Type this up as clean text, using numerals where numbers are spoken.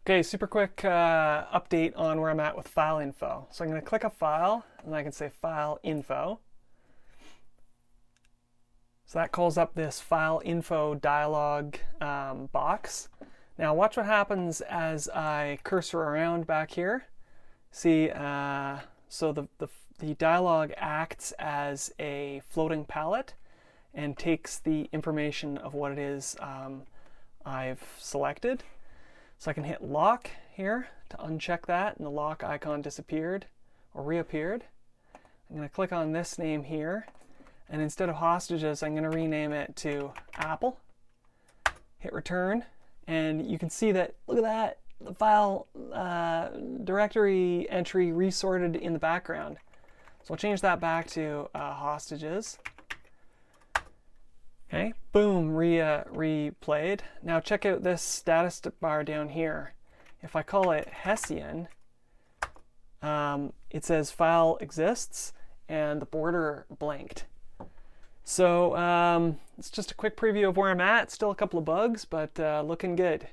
Okay, super quick update on where I'm at with file info. So I'm going to click a file, and I can say file info. So that calls up this file info dialog box. Now watch what happens as I cursor around back here. See, so the dialog acts as a floating palette and takes the information of what it is I've selected. So I can hit lock here to uncheck that, and the lock icon disappeared or reappeared. I'm going to click on this name here, and instead of hostages, I'm going to rename it to Apple. Hit return, and you can see that, look at that, the file directory entry resorted in the background. So I'll change that back to hostages. Okay, boom, replayed. Now check out this status bar down here. If I call it Hessian, it says file exists and the border blanked. So it's just a quick preview of where I'm at. Still a couple of bugs, but looking good.